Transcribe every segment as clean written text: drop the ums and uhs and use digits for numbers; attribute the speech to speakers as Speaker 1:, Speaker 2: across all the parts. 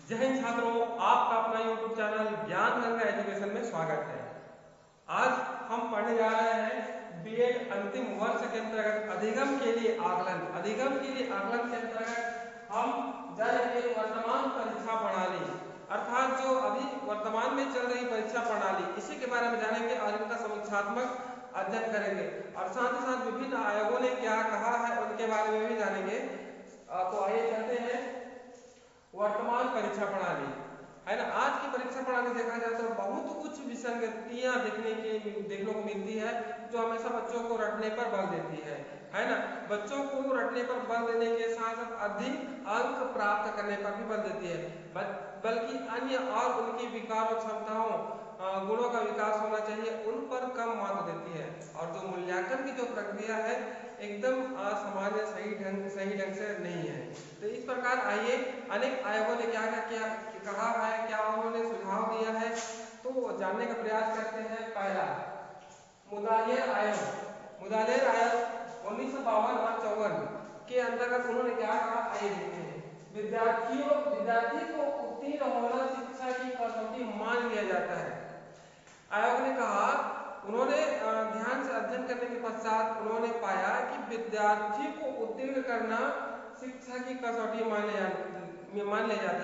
Speaker 1: जय हिंद छात्रों, आपका अपना YouTube चैनल ज्ञान गंगा एजुकेशन में स्वागत है। आज हम पढ़ने जा रहे हैं बीएड अंतिम वर्ष के अंतर्गत अधिगम के लिए आकलन। अधिगम के लिए आकलन के अंतर्गत हम जानेंगे वर्तमान परीक्षा प्रणाली, अर्थात जो अभी वर्तमान में चल रही परीक्षा प्रणाली, इसी के बारे में जानेंगे और इनका समीक्षात्मक अध्ययन करेंगे और साथ ही साथ विभिन्न आयोगों ने क्या कहा है उनके बारे में भी जानेंगे। तो आइए चलते हैं वर्तमान परीक्षा प्रणाली, है ना। आज की परीक्षा प्रणाली देखा जाए तो बहुत कुछ विसंगतियां देखने को मिलती है, जो हमेशा बच्चों को रटने पर बल देती है ना। बच्चों को रटने पर बल देने के साथ साथ अधिक अंक प्राप्त करने पर भी बल देती है, बल्कि अन्य और उनकी विकार और क्षमताओं गुणों का विकास होना चाहिए उन पर कम महत्व देती है। और जो मूल्यांकन की जो प्रक्रिया है एकदम सामान्य सही ढंग से नहीं है। तो इस प्रकार आइए अनेक आयोगों ने क्या क्या कहा है, क्या उन्होंने सुझाव दिया है, तो जानने का प्रयास करते हैं। पहला, मुदालियर आयोग। मुदालियर आयोग 1952 और 54 के अंतर्गत उन्होंने क्या कहा, आइए देखते हैं। विद्यार्थी को उत्तीर्ण होना शिक्षा की कसौटी मान लिया जाता है। आयोग ने कहा, उन्होंने ध्यान से अध्ययन करने के पश्चात उन्होंने पाया कि विद्यार्थी को उत्तीर्ण करना शिक्षा की कसौटी मान लिया जाता है।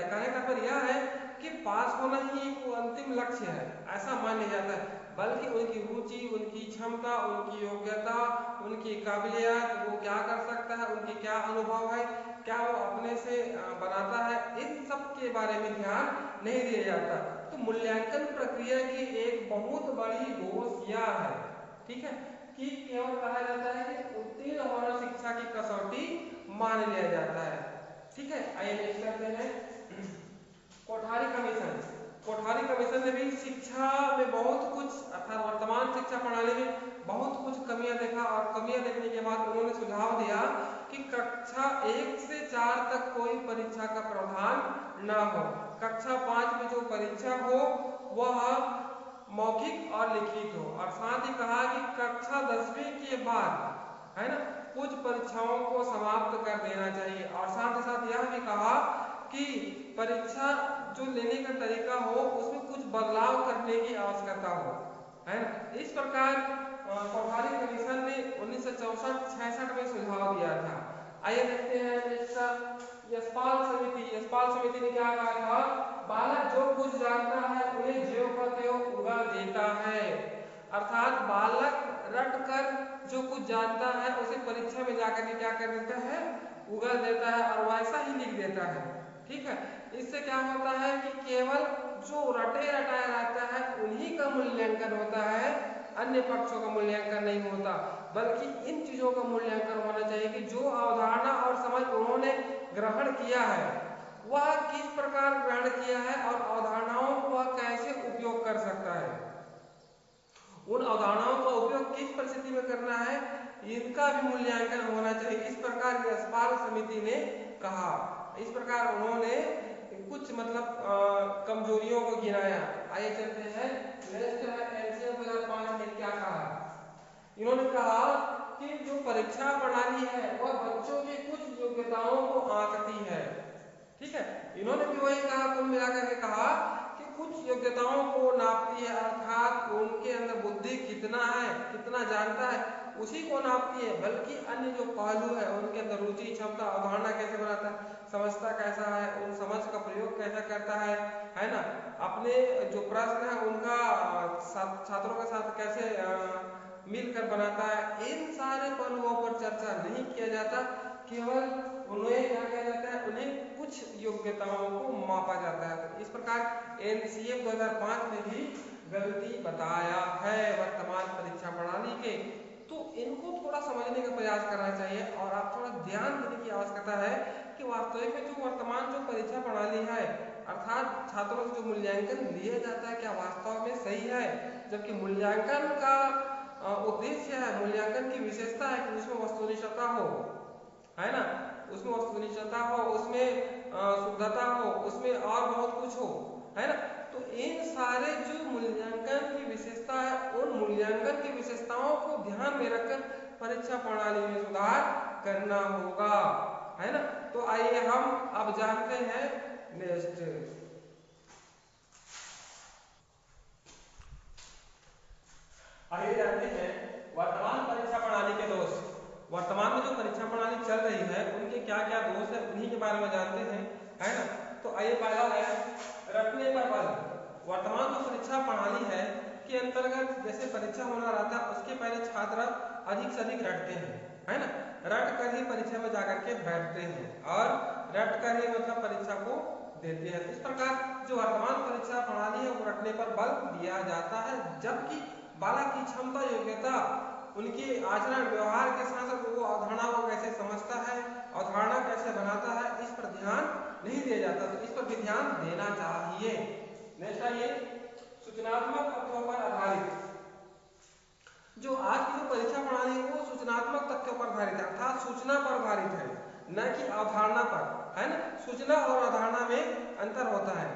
Speaker 1: कहने का तात्पर्य यह है कि पास होना ही एक अंतिम लक्ष्य है, ऐसा मान लिया जाता है, बल्कि उनकी रुचि, उनकी क्षमता, उनकी योग्यता, उनकी काबिलियत, वो क्या कर सकता है, उनके क्या अनुभव है, क्या वो अपने से बनाता है, इन सब के बारे में ध्यान नहीं दिया जाता। तो मूल्यांकन प्रक्रिया की एक बहुत बड़ी दोष यह है, ठीक है, कि केवल कहा जाता है कि उत्तीर्ण होना शिक्षा की कसौटी मान लिया जाता है। ठीक है, आइए नेक्स्ट करते हैं। कोठारी कमीशन। कोठारी कमीशन ने भी शिक्षा में बहुत कुछ, अर्थात वर्तमान शिक्षा प्रणाली में बहुत कुछ कमियां देखा और कमियां देखने के बाद उन्होंने सुझाव दिया कि कक्षा 1 से 4 तक कोई परीक्षा का प्रावधान न हो। कक्षा 5 में जो परीक्षा हो वह मौखिक और लिखित हो, और साथ ही कहा कि कक्षा 10वीं के बाद, है ना, कुछ परीक्षाओं को समाप्त कर देना चाहिए। और साथ ही साथ यह भी कहा कि परीक्षा जो लेने का तरीका हो उसमें कुछ बदलाव करने की आवश्यकता हो, है ना। इस प्रकार कोठारी कमीशन ने 1964-66 में सुझाव दिया था। आइए देखते हैं नेक्स्ट, यशपाल समिति। यशपाल समिति ने क्या कहा था, बालक जो कुछ जानता है उन्हें ज्यों का त्यों उगल देता है। अर्थात बालक रट कर जो कुछ जानता है उसे परीक्षा में जाकर के क्या कर देता है, उगल देता है और वैसा ही लिख देता है। ठीक है, इससे क्या होता है कि केवल जो रटे रटाया रहता है उन्हीं का मूल्यांकन होता है, अन्य पक्षों का मूल्यांकन नहीं होता। बल्कि इन चीजों का मूल्यांकन होना चाहिए कि जो अवधारणा और समझ उन्होंने ग्रहण किया है वह किस प्रकार ग्रहण किया है और अवधारणाओं को वह कैसे उपयोग कर सकता है, उन अवधारणाओं का उपयोग किस परिस्थिति में करना है, इनका भी मूल्यांकन होना चाहिए। इस प्रकार यशपाल समिति ने कहा। इस प्रकार उन्होंने कुछ कमजोरियों को गिनाया। आइए चलते हैं नेक्स्ट है एनसीएफ 2005 ने क्या कहा। इन्होंने कहा कि जो परीक्षा प्रणाली है वह बच्चों की कुछ योग्यताओं को आंकती है। ठीक है, इन्होंने भी वही कहा, कुल मिलाकर के कहा कि कुछ योग्यताओं को नापती है, अर्थात उनके अंदर बुद्धि कितना है, कितना जानता है, उसी को नापती है, बल्कि अन्य जो पहलू है उनके अंदर रुचि, क्षमता, अवधारणा कैसे बनाता है, समझता कैसा है, उन समझ का प्रयोग कैसा करता है ना, अपने जो प्रश्न है उनका छात्रों के साथ कैसे मिलकर बनाता है, इन सारे पहलुओं पर चर्चा नहीं किया जाता। केवल उन्हें क्या किया जाता है, उन्हें कुछ योग्यताओं को मापा जाता है। तो इस प्रकार एनसीएफ 2005 में भी गलती बताया है वर्तमान परीक्षा प्रणाली के। तो इनको थोड़ा समझने का प्रयास करना चाहिए और आप थोड़ा ध्यान देने की आवश्यकता है कि वास्तविक में जो वर्तमान जो परीक्षा प्रणाली है, अर्थात छात्रों से जो मूल्यांकन लिया जाता है, क्या वास्तव में सही है। जबकि मूल्यांकन का उद्देश्य है, मूल्यांकन की विशेषता है कि उसमें वस्तुनिष्ठता हो, है ना, उसमें वस्तुनिष्ठता हो, उसमें शुद्धता हो, उसमें और बहुत कुछ हो, है ना। तो इन सारे जो मूल्यांकन की विशेषता है, उन मूल्यांकन की विशेषताओं को ध्यान में रखकर परीक्षा प्रणाली में सुधार करना होगा। है ना। तो आइए हम अब जानते हैं नेक्स्ट। आइए जानते हैं वर्तमान परीक्षा प्रणाली के दोष। वर्तमान में जो परीक्षा प्रणाली चल रही है उनके क्या क्या दोष है उन्हीं के बारे में जानते हैं, है ना। तो आइए पहला है रटने पर बल। वर्तमान जो परीक्षा प्रणाली है के अंतर्गत जैसे परीक्षा होना रहता है उसके पहले छात्र अधिक से अधिक रटते हैं, है ना। रट कर ही परीक्षा में जाकर के बैठते हैं और रट कर ही मतलब परीक्षा को देते हैं। इस प्रकार जो वर्तमान परीक्षा प्रणाली है वो रटने पर बल दिया जाता है, जबकि बालक की क्षमता योग्यता उनके आचरण व्यवहार के साथ साथ वो अवधारणा को कैसे समझता है, अवधारणा कैसे बनाता है, इस पर ध्यान नहीं दिया जाता। तो इस पर भी ध्यान देना चाहिए। नेक्स्ट आइए सूचनात्मक तथ्यों पर आधारित। जो आज की जो परीक्षा प्रणाली है वो सूचनात्मक तथ्यों पर आधारित है, अर्थात सूचना पर आधारित है, न कि अवधारणा पर, है ना। सूचना और अवधारणा में अंतर होता है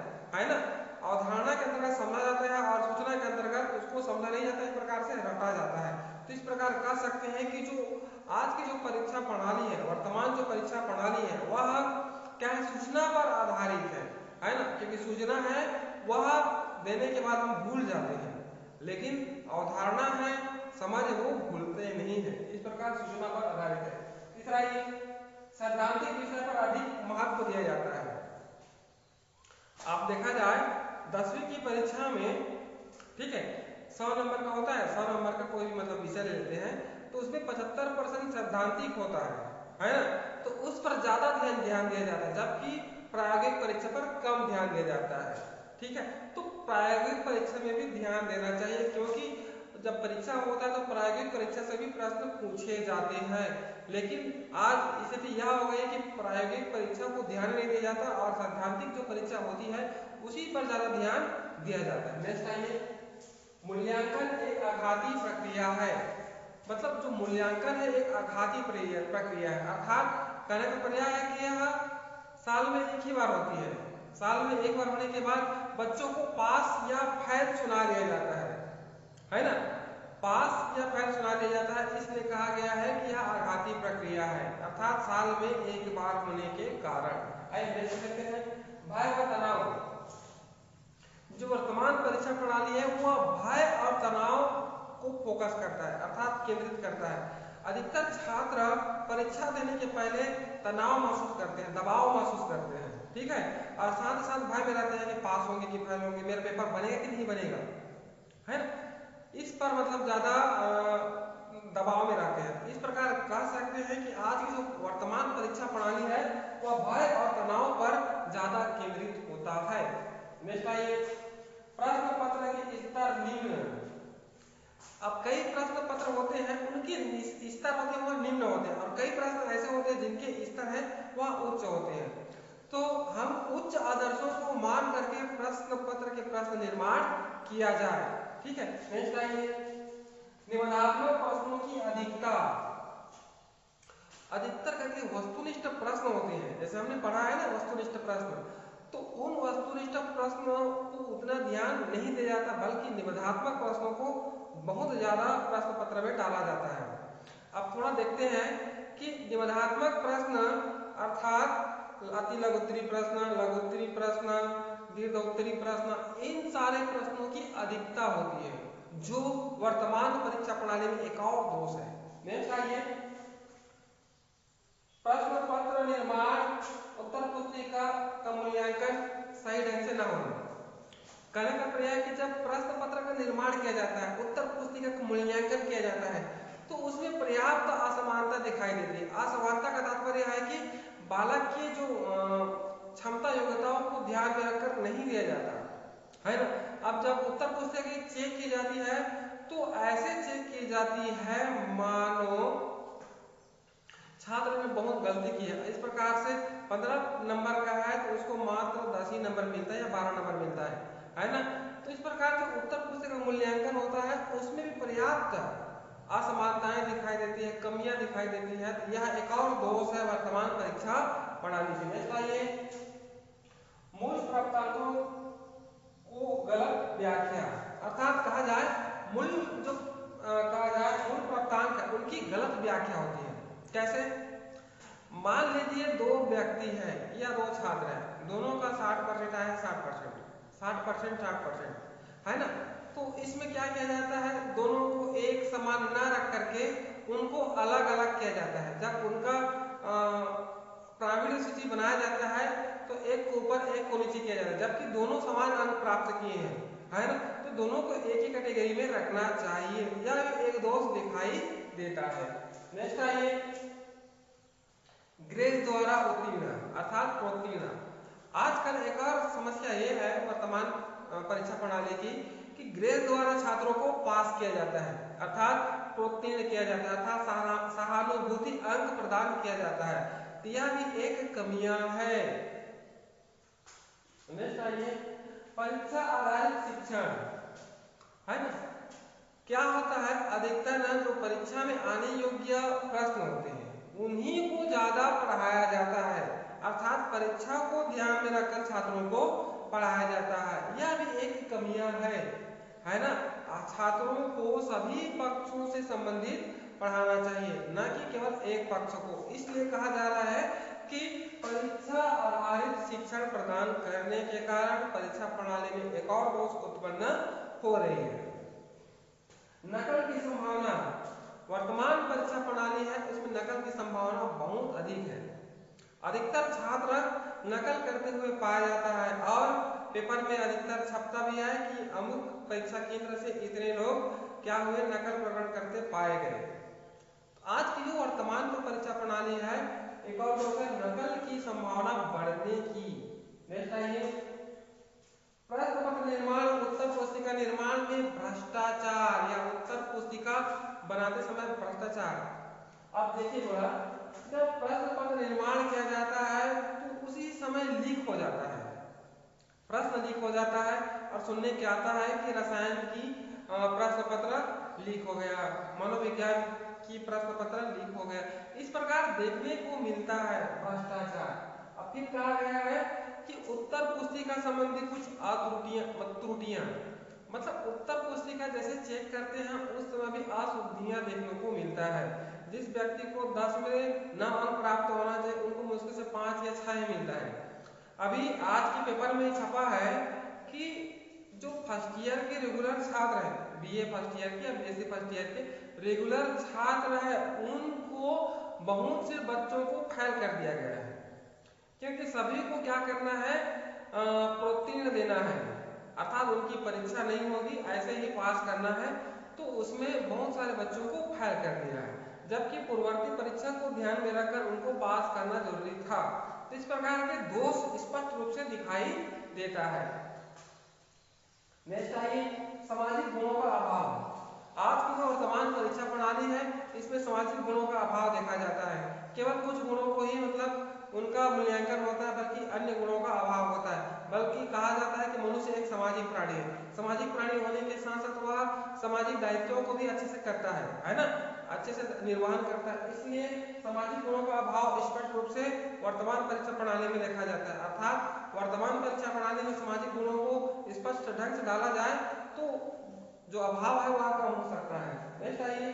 Speaker 1: ना। अवधारणा के अंतर्गत समझा जाता है और सूचना के अंतर्गत उसको समझा नहीं जाता, इस प्रकार से रटा जाता है। तो इस प्रकार कह सकते हैं कि जो आज की जो परीक्षा प्रणाली है, वर्तमान जो परीक्षा प्रणाली है वह क्या है, सूचना पर आधारित है ना। क्योंकि सूचना है वह देने के बाद हम भूल जाते हैं, लेकिन अवधारणा है समझ वो भूलते नहीं है। इस प्रकार सूचना पर आधारित है। तीसरा ये सैद्धांतिक विषय पर अधिक महत्व दिया जाता है। आप देखा जाए 10वीं की परीक्षा में, ठीक है, 100 नंबर का होता है, 100 नंबर का कोई भी मतलब विषय ले लेते हैं तो उसमें 75% सैद्धांतिक होता है ना। तो उस पर ज्यादा ध्यान दिया जाता है, जबकि प्रायोगिक परीक्षा पर कम ध्यान दिया जाता है, ठीक है। तो प्रायोगिक परीक्षा में भी ध्यान देना चाहिए, क्योंकि जब परीक्षा होता है तो प्रायोगिक परीक्षा से भी प्रश्न पूछे जाते हैं। लेकिन आज स्थिति यह हो गई कि प्रायोगिक परीक्षा को ध्यान नहीं दिया जाता और सैद्धांतिक जो परीक्षा होती है उसी पर ज्यादा ध्यान दिया जाता है। नेक्स्ट आइए मूल्यांकन एक आघाती प्रक्रिया है। मतलब जो मूल्यांकन है एक आघाती प्रक्रिया है, अर्थात कहने का पर्याय है कि यह साल में एक ही बार होती है। साल में एक बार होने के बाद बच्चों को पास या फेल सुना दिया जाता है ना। पास या फेल सुना दिया जाता है, इसलिए कहा गया है कि यह आघाती प्रक्रिया है, अर्थात साल में एक बार होने के कारण। आइए देख सकते हैं भय व तनाव। जो वर्तमान परीक्षा प्रणाली है वह भय और तनाव को फोकस करता है, अर्थात केंद्रित करता है। अधिकतर छात्र परीक्षा देने के पहले तनाव महसूस करते हैं, दबाव महसूस करते हैं, ठीक है, और साथ ही साथ भय में रहते हैं कि पास होंगे कि फेल होंगे, मेरा पेपर बनेगा कि नहीं बनेगा, है ना। इस पर मतलब ज्यादा दबाव में रहते हैं। इस प्रकार कह सकते हैं कि आज की जो वर्तमान परीक्षा प्रणाली है वह भय और तनाव पर ज्यादा केंद्रित होता है। नेक्स्ट आइए प्रश्न पत्र के स्तर निम्न। अब कई प्रश्न पत्र होते हैं उनके स्तर होते हैं वह निम्न होते हैं, और कई प्रश्न ऐसे होते हैं जिनके स्तर है वह उच्च होते हैं। तो हम उच्च आदर्शों को मान करके प्रश्न पत्र के प्रश्न निर्माण किया जाए, ठीक है। नेक्स्ट आइए निबंधात्मक प्रश्नों की अधिकता। अधिकतर करके वस्तुनिष्ठ प्रश्न होते हैं, जैसे हमने पढ़ा है ना वस्तुनिष्ठ प्रश्न, तो उन वस्तुनिष्ठ प्रश्नों को उतना ध्यान नहीं दिया जाता, बल्कि निबंधात्मक प्रश्नों को बहुत ज्यादा प्रश्न पत्र में डाला जाता है। अब थोड़ा देखते हैं कि निबंधात्मक प्रश्न अर्थात अति लघुत्तरी प्रश्न, लघुत्तरी प्रश्न, दीर्घोत्तरी प्रश्न, इन सारे प्रश्नों की अधिकता होती है, जो वर्तमान परीक्षा प्रणाली में एक और दोष है। नेक्स्ट आइए प्रश्न पत्र निर्माण उत्तर पुस्तिका का मूल्यांकन सही ढंग से न होना। कहने का प्रयास कि जब प्रश्न पत्र का निर्माण किया जाता है, उत्तर पुस्तिका का मूल्यांकन किया जाता है, तो उसमें पर्याप्त असमानता दिखाई देती है। असमानता का तात्पर्य है कि बालक की जो क्षमता योग्यताओं को ध्यान में रखकर नहीं दिया जाता, है ना। अब जब उत्तर पुस्तिका चेक की जाती है तो ऐसे चेक की जाती है मानो छात्र ने बहुत गलती की है। इस प्रकार से 15 नंबर का है तो उसको मात्र 10 ही नंबर मिलता है या 12 नंबर मिलता है ना। तो इस प्रकार जो उत्तर पुस्तिका मूल्यांकन होता है उसमें भी पर्याप्त असमानताएं दिखाई देती है, कमियां दिखाई देती है। तो यह एक और दोष है वर्तमान परीक्षा प्रणाली से। नेक्स्ट आइए मूल प्राप्तांकों को गलत व्याख्या, अर्थात कहा जाए मूल जो कहा जाए मूल प्राप्तांक है उनकी गलत व्याख्या होती है। कैसे? मान लीजिए दो व्यक्ति हैं या दो छात्र हैं, दोनों का 60% आया है, 60% 60% है ना, तो इसमें क्या किया जाता है, दोनों को एक समान न रख करके उनको अलग अलग किया जाता है। जब उनका प्रावीण्य सूची बनाया जाता है तो एक को ऊपर एक को नीचे किया जाता है, जबकि दोनों समान अंक प्राप्त किए हैं, है ना, तो दोनों को एक ही कैटेगरी में रखना चाहिए, यह एक दोष दिखाई देता है। नेक्स्ट आइए, ग्रेड द्वारा उत्तीर्ण अर्थात प्रोत्तीर्ण। आजकल एक और समस्या ये है वर्तमान परीक्षा प्रणाली की कि ग्रेड द्वारा छात्रों को पास किया जाता है अर्थात प्रोत्तीर्ण किया जाता है, अर्थात सहानुभूति अंक प्रदान किया जाता है, तो यह भी एक कमियां है। नेक्स्ट आइए, परीक्षा आधारित शिक्षण, है ना, क्या होता है, अधिकतर ना जो परीक्षा में आने योग्य प्रश्न होते हैं उन्हीं को ज्यादा पढ़ाया जाता है, अर्थात परीक्षा को ध्यान में रखकर छात्रों को पढ़ाया जाता है, यह भी एक कमियां है ना। छात्रों को सभी पक्षों से संबंधित पढ़ाना चाहिए, न कि केवल एक पक्ष को। इसलिए कहा जा रहा है कि परीक्षा आधारित शिक्षण प्रदान करने के कारण परीक्षा प्रणाली में एक और दोष उत्पन्न हो रही है। नकल की संभावना, वर्तमान परीक्षा प्रणाली है उसमें नकल की संभावना बहुत अधिक है, अधिकतर छात्र नकल करते हुए पाया जाता है और पेपर में अधिकतर छपता भी है कि अमुक परीक्षा केंद्र से इतने लोग क्या हुए, नकल प्रकरण करते पाए गए। आज की जो वर्तमान जो परीक्षा प्रणाली है एक और दोष है नकल की संभावना बढ़ने की। नेक्स्ट आइए, प्रश्न पत्र निर्माण, उत्तर पुस्तिका निर्माण में भ्रष्टाचार या उत्तर पुस्तिका बनाते समय भ्रष्टाचार। अब देखिए थोड़ा, जब प्रश्न पत्र निर्माण किया जाता है तो उसी समय लीक हो जाता है, प्रश्न लीक हो जाता है और सुनने के आता है कि रसायन की प्रश्न पत्र लीक हो गया, मनोविज्ञान की प्रश्न पत्र लीक हो गया, इस प्रकार देखने को मिलता है भ्रष्टाचार। अब फिर कहा गया है कि उत्तर पुस्तिका संबंधी कुछ त्रुटियां, मतलब उत्तर पुस्तिका जैसे चेक करते हैं उस समय भी अशुद्धियां देखने को मिलता है। जिस व्यक्ति को 10 में 9 अंक प्राप्त होना चाहिए उनको मुश्किल से 5 या 6 ही मिलता है। अभी आज के पेपर में छपा है कि जो फर्स्ट ईयर के रेगुलर छात्र हैं, बीए फर्स्ट ईयर के या बीएससी फर्स्ट ईयर के रेगुलर छात्र है, उनको बहुत से बच्चों को फेल कर दिया गया है, क्योंकि सभी को क्या करना है, प्रोत्तीर्ण देना है, अर्थात उनकी परीक्षा नहीं होगी ऐसे ही पास करना है, तो उसमें बहुत सारे बच्चों को फेल कर दिया है, जबकि पूर्ववर्ती परीक्षा को ध्यान में रखकर उनको पास करना जरूरी था। तो इस प्रकार के दोष स्पष्ट रूप से दिखाई देता है। नेक्स्ट आइए, सामाजिक गुणों का अभाव। आज की जो वर्तमान परीक्षा प्रणाली है इसमें सामाजिक गुणों का अभाव देखा जाता है, केवल कुछ गुणों को ही मतलब उनका मूल्यांकन होता है, बल्कि अन्य गुणों का अभाव होता है। बल्कि कहा जाता है कि मनुष्य एक सामाजिक प्राणी है, सामाजिक प्राणी होने के साथ साथ वह सामाजिक दायित्वों को भी अच्छे से करता है ना, अच्छे से निर्वहन करता है, इसलिए सामाजिक गुणों का अभाव स्पष्ट रूप से वर्तमान परीक्षा प्रणाली में देखा जाता है। अर्थात वर्तमान परीक्षा प्रणाली में सामाजिक गुणों को स्पष्ट ढंग से डाला जाए तो जो अभाव है वह कम हो सकता है। नेक्स्ट आइए,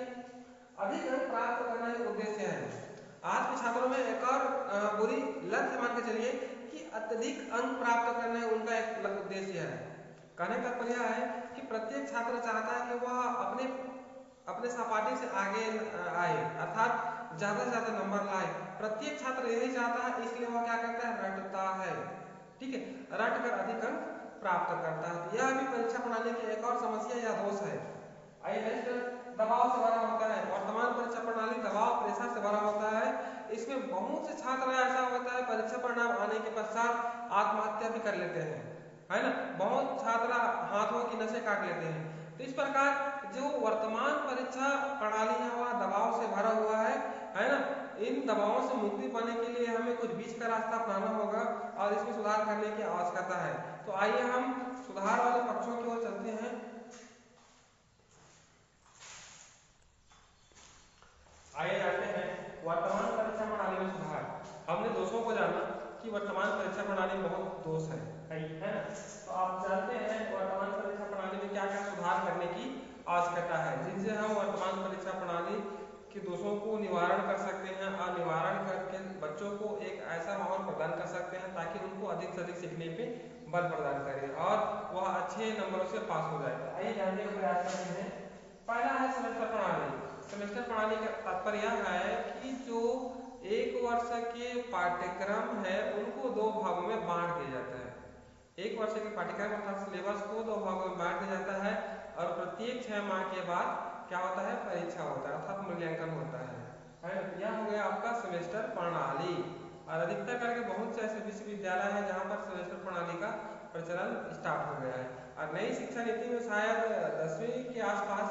Speaker 1: अधिक अंक प्राप्त करना एक उद्देश्य है। आज के छात्रों में एक और बुरी लत मान के चलिए कि अत्यधिक अंक प्राप्त करना उनका एक उद्देश्य है। कहने का तात्पर्य है कि प्रत्येक छात्र चाहता है कि वह अपने सहपाठी से आगे आए, अर्थात ज्यादा से ज्यादा नंबर लाए, प्रत्येक छात्र यही चाहता है, इसलिए वह क्या करता है, रटता है, ठीक है, रट कर अधिक अंक प्राप्त करता है। यह भी परीक्षा प्रणाली की एक और समस्या या दोष है। आइए नेक्स्ट, दबाव से भरा होता है। वर्तमान परीक्षा प्रणाली दबाव प्रेशर से भरा होता है, इसमें बहुत से छात्र ऐसा होता है परीक्षा परिणाम आने के पश्चात आत्महत्या भी कर लेते हैं, है ना, बहुत छात्र हाथों की नसें काट लेते हैं। तो इस प्रकार जो वर्तमान परीक्षा प्रणाली है वह दबाव से भरा हुआ है ना, इन दबावों से मुक्ति पाने के लिए हमें कुछ बीच का रास्ता अपनाना होगा और इसमें सुधार करने की आवश्यकता है। तो आइए हम सुधार वाले पक्षों की ओर चलते हैं। आइए जानते हैं वर्तमान परीक्षा प्रणाली में सुधार। हमने दोषों को जाना कि वर्तमान परीक्षा प्रणाली में बहुत दोष है ना, तो आप जानते हैं वर्तमान परीक्षा प्रणाली में क्या क्या सुधार करने की आवश्यकता है, जिनसे हम वर्तमान परीक्षा प्रणाली कि दोषों को निवारण कर सकते हैं और निवारण करके बच्चों को एक ऐसा माहौल प्रदान कर सकते हैं ताकि उनको अधिक से अधिक सीखने पे बल प्रदान करें और वह अच्छे नंबरों से पास हो जाए। तो आइए जानते हैं प्रयास करते हैं। पहला है सेमेस्टर प्रणाली। सेमेस्टर प्रणाली का तात्पर्य यह है कि जो एक वर्ष के पाठ्यक्रम है उनको दो भागों में बांट दिया जाता है। एक वर्ष के पाठ्यक्रम अर्थात सिलेबस को दो भागों में बांट दिया जाता है और प्रत्येक 6 माह के बाद क्या होता है, परीक्षा होता है अर्थात मूल्यांकन होता है। यह हो गया आपका सेमेस्टर प्रणाली। और अधिकतर करके बहुत से ऐसे विश्वविद्यालय हैं जहाँ पर सेमेस्टर प्रणाली का प्रचलन स्टार्ट हो गया है। और नई शिक्षा नीति में शायद 10वीं के आसपास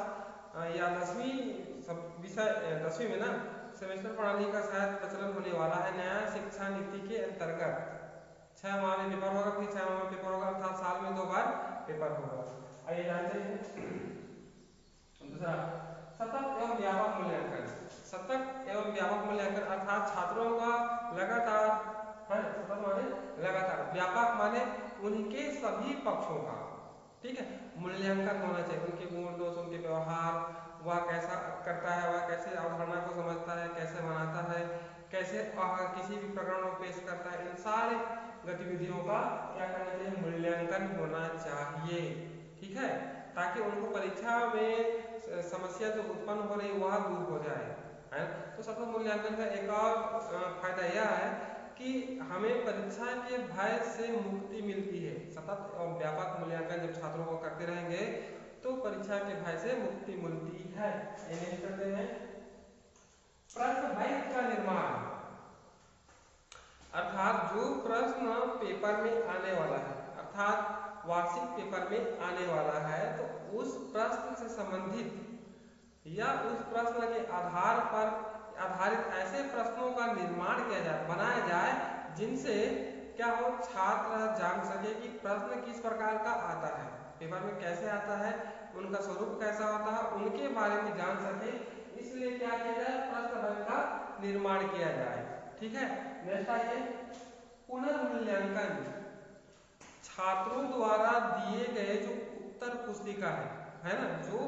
Speaker 1: या 10वीं विषय 10वीं में ना सेमेस्टर प्रणाली का शायद प्रचलन होने वाला है। नया शिक्षा नीति के अंतर्गत 6 माह में पेपर होगा, फिर 6 माह में पेपर होगा अर्थात साल में 2 बार पेपर होगा। आइए जानते हैं दूसरा सतत एवं व्यापक मूल्यांकन। सतत एवं व्यापक मूल्यांकन अर्थात छात्रों का लगातार सतत माने लगातार, व्यापक माने उनके सभी पक्षों का, ठीक है, मूल्यांकन होना चाहिए। उनके गुण दोष, उनके व्यवहार, वह कैसा करता है, वह कैसे अवधारणा को समझता है, कैसे बनाता है, कैसे किसी भी प्रकरण को पेश करता है, इन सारे गतिविधियों का क्या करना चाहिए, मूल्यांकन होना चाहिए, ठीक है, ताकि उनको परीक्षा में समस्या जो उत्पन्न हो रही वह दूर हो जाए, है। तो सतत मूल्यांकन का एक और फायदा यह है कि हमें परीक्षा के भय से मुक्ति मिलती है। सतत और व्यापक मूल्यांकन जब छात्रों को करते रहेंगे तो परीक्षा के भय से मुक्ति मिलती है। इन्हें करते हैं प्रश्न बैंक का निर्माण अर्थात जो प्रश्न पेपर में आने वाला है अर्थात वार्षिक पेपर में आने वाला है तो उस प्रश्न से संबंधित या उस प्रश्न के आधार पर आधारित ऐसे प्रश्नों का निर्माण किया जाए, बनाया जाए जिनसे क्या हो, छात्र जान सके कि प्रश्न किस प्रकार का आता है, पेपर में कैसे आता है, उनका स्वरूप कैसा होता है, उनके बारे में जान सके। इसलिए क्या किया जाए, प्रश्न बैंक का निर्माण किया जाए, ठीक है। नेक्स्ट आइए पुनर्मूल्यांकन। छात्रों द्वारा दिए गए जो उत्तर पुस्तिका है ना, जो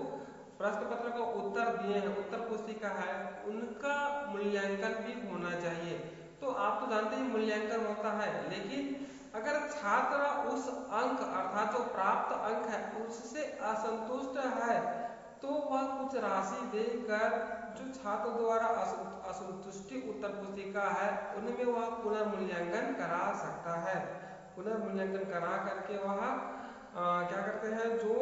Speaker 1: प्रश्न पत्र का उत्तर दिए हैं, उत्तर पुस्तिका है, उनका मूल्यांकन भी होना चाहिए। तो आप तो जानते हैं मूल्यांकन होता है, लेकिन अगर छात्र उस अंक अर्थात जो प्राप्त अंक है उससे असंतुष्ट है तो वह कुछ राशि देकर जो छात्र द्वारा असंतुष्टि उत्तर पुस्तिका है उनमें वह पुनर्मूल्यांकन करा सकता है। पुनर्मूल्यांकन करा करके वह क्या करते हैं, जो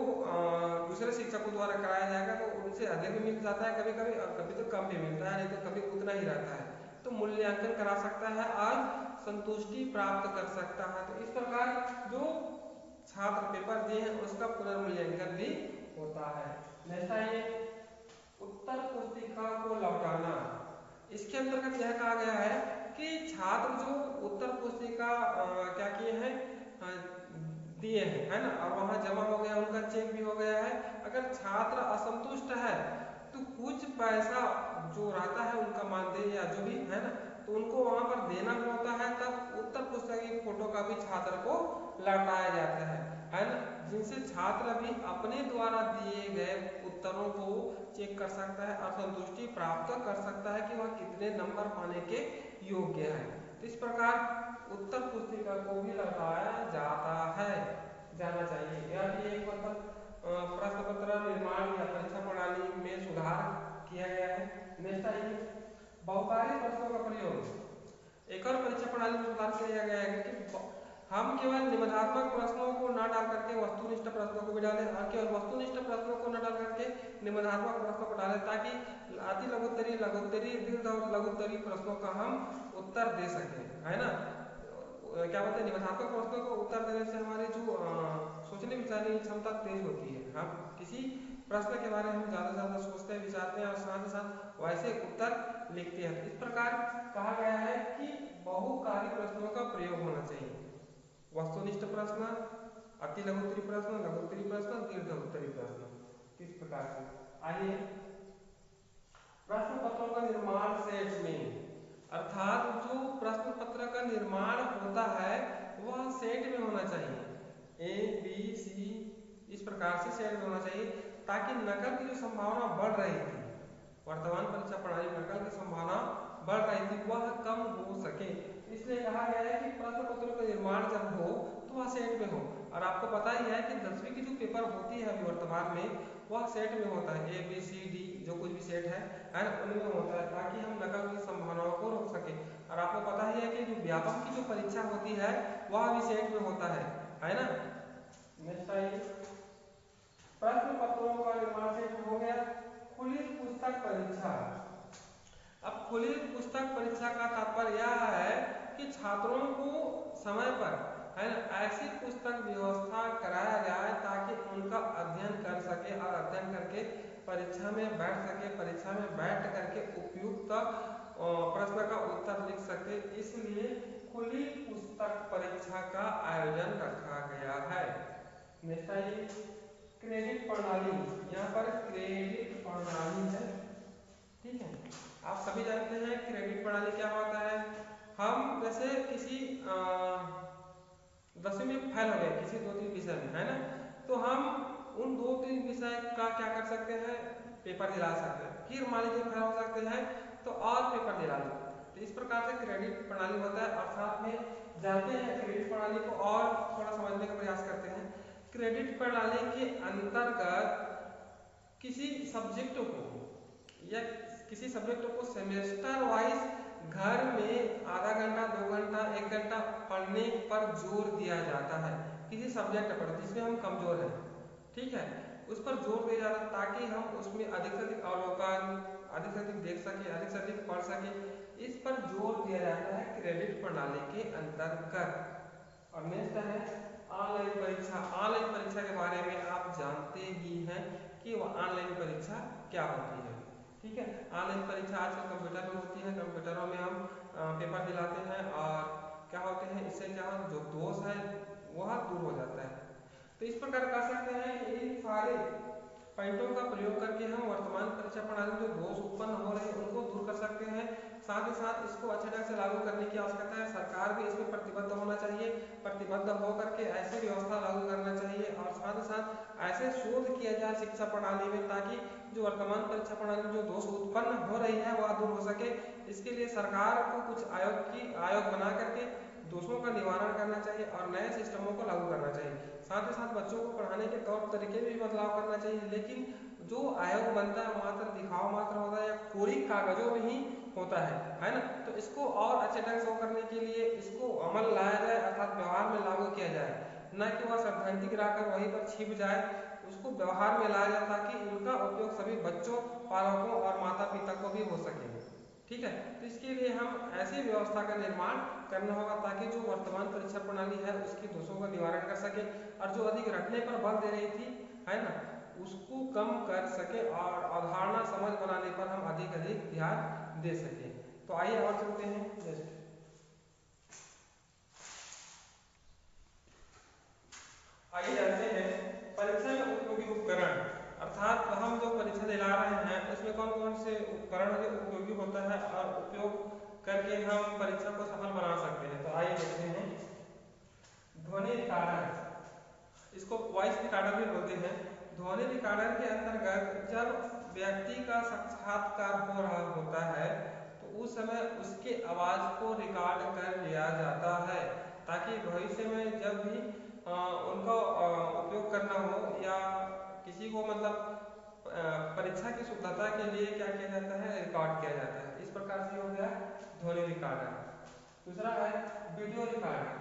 Speaker 1: दूसरे शिक्षकों द्वारा कराया जाएगा तो उनसे अधिक भी मिल जाता है कभी कभी, और कभी तो कम भी मिलता है, नहीं तो कभी उतना ही रहता है। तो मूल्यांकन करा सकता है और संतुष्टि प्राप्त कर सकता है। तो इस प्रकार जो छात्र पेपर दिए हैं उसका पुनर्मूल्यांकन भी होता है। नेक्स्ट आइए उत्तर पुस्तिका को लौटाना। इसके अंतर्गत यह कहा गया है कि छात्र जो उत्तर पुस्तिका क्या किए हैं, दिए हैं, है ना, और वहां जमा हो गया, उनका चेक भी हो गया है, अगर छात्र असंतुष्ट है तो कुछ पैसा जो रहता है उनका मानदेय या जो भी है ना, तो उनको वहां पर देना होता है, तब उत्तर पुस्तिका की फोटो का भी छात्र को लौटाया जाता है ना, जिनसे छात्र भी अपने द्वारा दिए गए उत्तरों को चेक कर सकता है और संतुष्टि प्राप्त कर सकता है कि वह कितने नंबर पाने के योग्य है। तो इस प्रकार उत्तर पुस्तिका को भी लौटाया जाता है, जाना चाहिए। यह भी एक मतलब प्रश्न पत्र निर्माण या परीक्षा प्रणाली में सुधार किया गया है। नेक्स्ट आइए बहुकारी प्रश्नों का प्रयोग। एक और परीक्षा प्रणाली में सुधार किया गया है कि हम केवल निबंधात्मक प्रश्नों को न डाल करके वस्तुनिष्ठ प्रश्नों को भी डालें, और केवल वस्तुनिष्ठ प्रश्नों को न डाल करके निबंधात्मक प्रश्नों को डालें, ताकि अति लघुत्तरी, लघुत्तरी, दीर्घ और लघुत्तरी प्रश्नों का हम उत्तर दे सकें, है ना। क्या बोलते हैं, निबंधात्मक प्रश्नों को उत्तर देने से हमारी जो सोचने विचारने की क्षमता तेज होती है, हम किसी प्रश्न के बारे में हम ज्यादा से ज्यादा सोचते हैं, विचारते हैं और साथ ही साथ वैसे उत्तर लिखते हैं। इस प्रकार कहा गया है कि बहुकारी प्रश्नों का प्रयोग होना चाहिए। वस्तुनिष्ठ प्रश्न, अति लघुत्तरी प्रश्न, लघुत्तरी प्रश्न, दीर्घोत्तरी प्रश्न, किस प्रकार से। आइए प्रश्न पत्रों का निर्माण सेट में, अर्थात जो प्रश्न पत्र का निर्माण होता है वह सेट में होना चाहिए, ए बी सी इस प्रकार से सेट में होना चाहिए, ताकि नकल की जो संभावना बढ़ रही थी वर्तमान परीक्षा प्रणाली नकल की संभावना बढ़ रही थी वह कम हो सके। इसलिए कहा गया है कि प्रश्न पत्रों का निर्माण जब हो तो वह सेट में हो। और आपको पता ही है कि 10वीं की जो पेपर होती है अभी वर्तमान में वह सेट में होता है, ABCD जो कुछ भी सेट है ना, उनमें होता है, ताकि हम नकल की संभावनाओं को रोक सके। और आपको पता ही है कि जो व्यापम की जो परीक्षा होती है वह भी सेट में होता है ना। नेक्स्ट आइए, प्रश्न पत्रों का निर्माण सेट में हो गया। खुली पुस्तक परीक्षा। अब खुली पुस्तक परीक्षा का तात्पर्य यह है कि छात्रों को समय पर है ना ऐसी पुस्तक व्यवस्था कराया जाए ताकि उनका अध्ययन कर सके और अध्ययन करके परीक्षा में बैठ सके, परीक्षा में बैठ करके उपयुक्त प्रश्न का उत्तर लिख सके। इसलिए खुली पुस्तक परीक्षा का आयोजन रखा गया है। नेक्स्ट आइए, क्रेडिट प्रणाली। यहाँ पर क्रेडिट प्रणाली है, ठीक है। आप सभी जानते हैं क्रेडिट प्रणाली क्या होता है। हम जैसे किसी 10वीं में फेल हो गए किसी 2-3 विषय में, है ना, तो हम उन 2-3 विषय का क्या कर सकते हैं, पेपर दिला सकते हैं। फिर मान लीजिए फेल हो सकते हैं तो और पेपर दिला लो। तो इस प्रकार से क्रेडिट प्रणाली होता है। और साथ में जानते हैं क्रेडिट प्रणाली को और थोड़ा समझने का प्रयास करते हैं। क्रेडिट प्रणाली के अंतर्गत किसी सब्जेक्ट को या किसी सब्जेक्ट को सेमेस्टर वाइज घर में आधा घंटा, 2 घंटा, 1 घंटा पढ़ने पर जोर दिया जाता है। किसी सब्जेक्ट पर जिसमें हम कमजोर हैं, ठीक है, उस पर जोर दिया जाता है ताकि हम उसमें अधिक से अधिक अवलोकन, अधिक से अधिक देख सके, अधिक से अधिक पढ़ सके। इस पर जोर दिया जाता है क्रेडिट प्रणाली के अंतर्गत। और नेक्स्ट है ऑनलाइन परीक्षा। ऑनलाइन परीक्षा के बारे में आप जानते ही हैं कि वह ऑनलाइन परीक्षा क्या होती है, ठीक है। ऑनलाइन परीक्षा आजकल कंप्यूटर में होती है, कंप्यूटरों में हम पेपर दिलाते हैं और क्या होते हैं, इससे क्या हो जो दोष है वह दूर हो जाता है। तो इस प्रकार कह सकते हैं कि इन सारे पॉइंटों का प्रयोग करके हम वर्तमान परीक्षा प्रणाली में जो दोष उत्पन्न हो रहे हैं उनको दूर कर सकते हैं। साथ ही साथ इसको अच्छे ढंग से लागू करने की आवश्यकता है। सरकार भी इसमें प्रतिबद्ध होना चाहिए, प्रतिबद्ध होकर के ऐसी व्यवस्था लागू करना चाहिए और साथ ही साथ ऐसे शोध किया जाए शिक्षा प्रणाली में ताकि जो वर्तमान परीक्षा प्रणाली में जो दोष उत्पन्न हो रही है वह दूर हो सके। इसके लिए सरकार को कुछ आयोग बना करके दोषों का निवारण करना चाहिए और नए सिस्टमों को लागू करना चाहिए। साथ ही साथ बच्चों को पढ़ाने के तौर तरीके में भी बदलाव करना चाहिए। लेकिन जो आयोग बनता है मात्र दिखावा मात्र होता है या कोरी कागजों में ही होता है ना। तो इसको और अच्छे ढंग से करने के लिए इसको अमल लाया जाए अर्थात व्यवहार में लागू किया जाए, न कि वह सैद्धांतिक रहकर वहीं पर छिप जाए। उसको व्यवहार में लाया जाए ताकि इनका उपयोग सभी बच्चों, पालकों और माता पिता को भी हो सके, ठीक है। तो इसके लिए हम ऐसी व्यवस्था का निर्माण करना होगा ताकि जो वर्तमान परीक्षा प्रणाली है उसकी दोषों का निवारण कर सके और जो अधिक रटने पर बल दे रही थी, है ना, उसको कम कर सके और अवधारणा समझ बनाने पर हम अधिक ध्यान दे सके। तो आइए और चलते हैं। नेक्स्ट आइए जानते हैं परीक्षा में उपयोगी उपकरण, अर्थात हम जो परीक्षा दिला रहे हैं उसमें कौन कौन से उपकरण उपयोगी होता है और उपयोग करके हम परीक्षा को सफल बना सकते हैं। तो आइए देखते हैं। ध्वनि रिकॉर्डर, इसको वॉइस रिकॉर्डर भी बोलते हैं। ध्वनि रिकॉर्डर के अंतर्गत जब व्यक्ति का साक्षात्कार हो रहा होता है तो उस समय उसके आवाज को रिकॉर्ड कर लिया जाता है ताकि भविष्य में जब भी उनका उपयोग करना हो या किसी को मतलब परीक्षा की शुद्धता के लिए क्या किया जाता है, रिकॉर्ड किया जाता है। इस प्रकार से हो गया ध्वनि रिकॉर्डर। दूसरा है वीडियो रिकॉर्डर।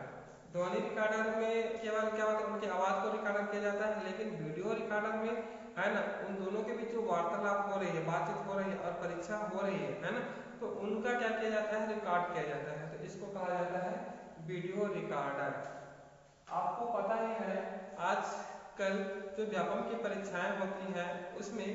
Speaker 1: ध्वनि रिकॉर्डर में केवल क्या होता है, उनकी आवाज को रिकॉर्ड किया जाता है, लेकिन वीडियो रिकॉर्डर में है ना उन दोनों के बीच जो वार्तालाप हो रही है, बातचीत हो रही है और परीक्षा हो रही है ना, तो उनका क्या किया जाता है, रिकॉर्ड किया जाता है। तो इसको कहा जाता है वीडियो रिकॉर्डर। आपको पता ही है आजकल जो व्यापम की परीक्षाएं होती हैं उसमें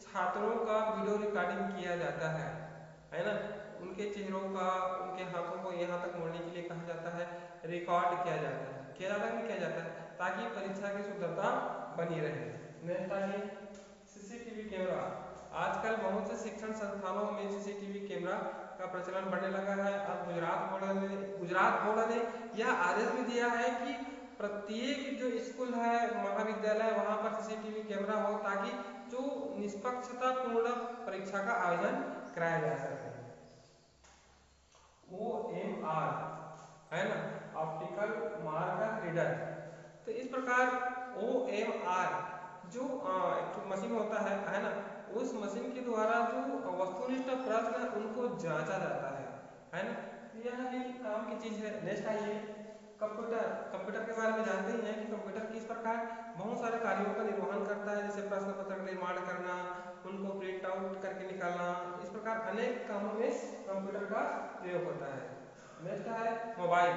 Speaker 1: छात्रों का वीडियो रिकॉर्डिंग किया जाता है ना, उनके चेहरों का, उनके हाथों को यहाँ तक मोड़ने के लिए कहा जाता है, रिकॉर्ड किया जाता है, किया जाता है ताकि परीक्षा की शुद्धता बनी रहे। नेक्स्ट आइए सीसीटीवी कैमरा। आजकल बहुत से शिक्षण संस्थानों में सीसीटीवी कैमरा का प्रचलन बढ़ने लगा है। अब गुजरात बोर्ड ने यह आदेश भी दिया है कि प्रत्येक जो स्कूल है, महाविद्यालय, वहां पर सीसीटीवी कैमरा हो ताकि जो निष्पक्षतापूर्ण परीक्षा का आयोजन कराया जा सके। OMR है ना, ऑप्टिकल मार्कर रीडर। तो इस प्रकार OMR जो एक मशीन होता है ना, उस मशीन के द्वारा जो वस्तुनिष्ठ प्रश्न है उनको जांचा जाता है ना। यह भी काम की चीज है। नेक्स्ट आइए कंप्यूटर। कंप्यूटर के बारे में जानते ही हैं कि कंप्यूटर किस प्रकार बहुत सारे कार्यों का निर्वहन करता है, जैसे प्रश्न पत्र का निर्माण करना, उनको प्रिंट आउट करके निकालना, इस प्रकार अनेक कामों में कंप्यूटर का प्रयोग होता है। नेक्स्ट है मोबाइल।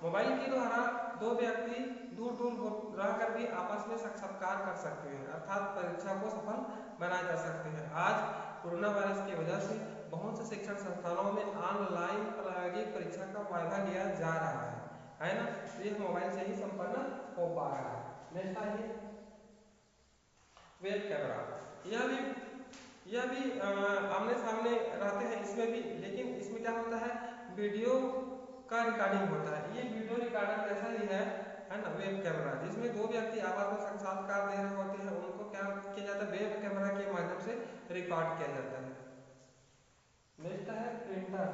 Speaker 1: मोबाइल के द्वारा दो व्यक्ति दूर दूर रहकर भी आपस में साक्षात्कार कर सकते हैं, अर्थात परीक्षा को सफल बनाया जा सकते हैं। आज कोरोना वायरस की वजह से बहुत से शिक्षण संस्थानों में ऑनलाइन प्रायोगिक परीक्षा का वायदा लिया जा रहा है ना। तो यह मोबाइल से ही संपन्न हो पा रहा है। नेक्स्ट आइए वेब कैमरा। यह भी आमने सामने रहते हैं इसमें भी, लेकिन इसमें क्या होता है, वीडियो का रिकॉर्डिंग होता है। ये वीडियो रिकॉर्डर जैसा ही है ना वेब कैमरा, जिसमें दो व्यक्ति आपस में साक्षात्कार दे रहे होते हैं, उनको क्या किया जाता है, वेब कैमरा के माध्यम से रिकॉर्ड किया जाता है। नेक्स्ट है प्रिंटर।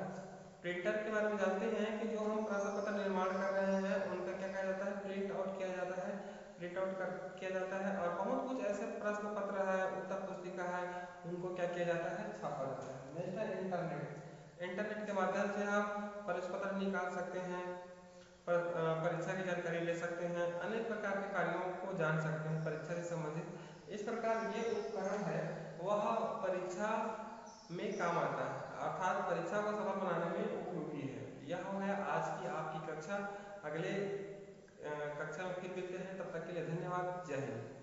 Speaker 1: प्रिंटर के बारे में जानते हैं कि जो हम प्रश्न पत्र निर्माण कर रहे हैं उनका क्या किया जाता है, प्रिंट आउट किया जाता है, प्रिंट आउट किया जाता है। और बहुत कुछ ऐसे प्रश्न पत्र है, उत्तर पुस्तिका है, उनको क्या किया जाता है, छापा जाता है। नेक्स्ट है इंटरनेट। इंटरनेट के माध्यम से आप प्रश्न पत्र निकाल सकते हैं, परीक्षा की जानकारी ले सकते हैं, अनेक प्रकार के कार्यों को जान सकते हैं परीक्षा से संबंधित। इस प्रकार ये उपकरण है वह परीक्षा में काम आता है, अर्थात परीक्षा को सफल बनाने में उपयोगी है। यह हो गया आज की आपकी कक्षा। अगले कक्षा में फिर मिलते हैं, तब तक के लिए धन्यवाद। जय हिंद।